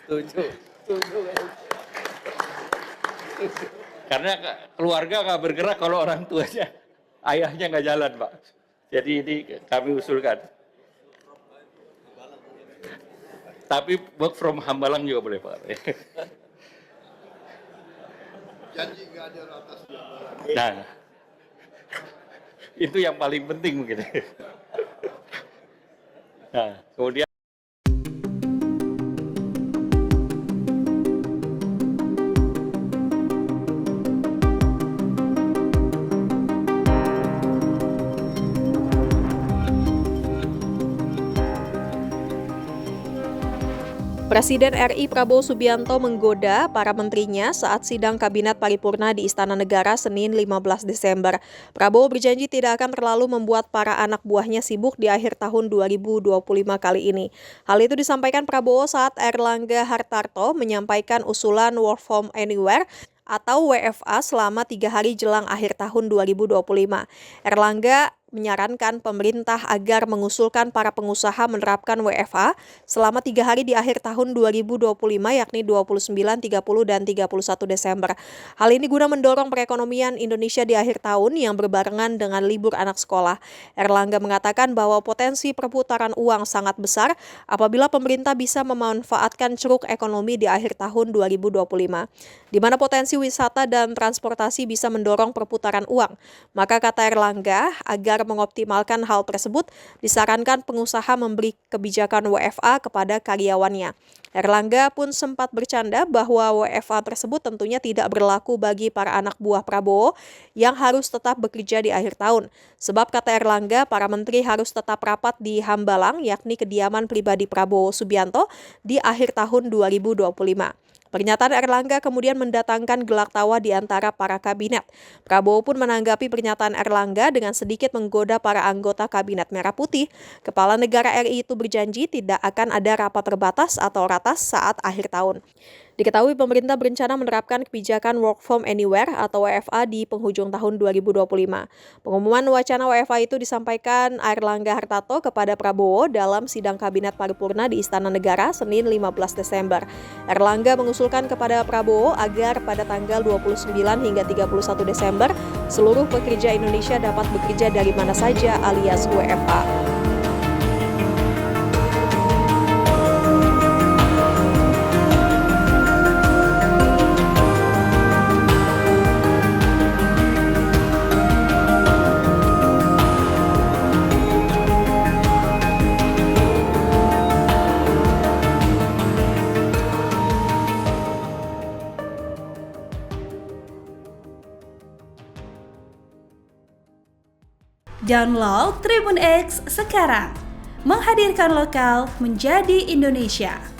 Setuju, setuju. Karena keluarga nggak bergerak kalau orang tuanya, ayahnya nggak jalan, Pak. Jadi ini kami usulkan. Tapi work from Hambalang juga boleh, Pak. Janji nggak ada ratas. Nah, itu yang paling penting mungkin. Nah, kemudian Presiden RI Prabowo Subianto menggoda para menterinya saat sidang Kabinet Paripurna di Istana Negara Senin 15 Desember. Prabowo berjanji tidak akan terlalu membuat para anak buahnya sibuk di akhir tahun 2025 kali ini. Hal itu disampaikan Prabowo saat Airlangga Hartarto menyampaikan usulan Work from Anywhere atau WFA selama 3 hari jelang akhir tahun 2025. Erlangga menyarankan pemerintah agar mengusulkan para pengusaha menerapkan WFA selama 3 hari di akhir tahun 2025 yakni 29, 30, dan 31 Desember. Hal ini guna mendorong perekonomian Indonesia di akhir tahun yang berbarengan dengan libur anak sekolah. Erlangga mengatakan bahwa potensi perputaran uang sangat besar apabila pemerintah bisa memanfaatkan ceruk ekonomi di akhir tahun 2025, di mana potensi wisata dan transportasi bisa mendorong perputaran uang. Maka kata Erlangga, agar mengoptimalkan hal tersebut, disarankan pengusaha memberi kebijakan WFA kepada karyawannya. Erlangga pun sempat bercanda bahwa WFA tersebut tentunya tidak berlaku bagi para anak buah Prabowo yang harus tetap bekerja di akhir tahun. Sebab kata Erlangga, para menteri harus tetap rapat di Hambalang, yakni kediaman pribadi Prabowo Subianto, di akhir tahun 2025. Pernyataan Erlangga kemudian mendatangkan gelak tawa di antara para kabinet. Prabowo pun menanggapi pernyataan Erlangga dengan sedikit menggoda para anggota Kabinet Merah Putih. Kepala negara RI itu berjanji tidak akan ada rapat terbatas atau ratas saat akhir tahun. Diketahui pemerintah berencana menerapkan kebijakan Work from Anywhere atau WFA di penghujung tahun 2025. Pengumuman wacana WFA itu disampaikan Airlangga Hartarto kepada Prabowo dalam sidang Kabinet Paripurna di Istana Negara Senin 15 Desember. Erlangga mengusulkan kepada Prabowo agar pada tanggal 29 hingga 31 Desember seluruh pekerja Indonesia dapat bekerja dari mana saja alias WFA. Download Tribun X sekarang, menghadirkan lokal menjadi Indonesia.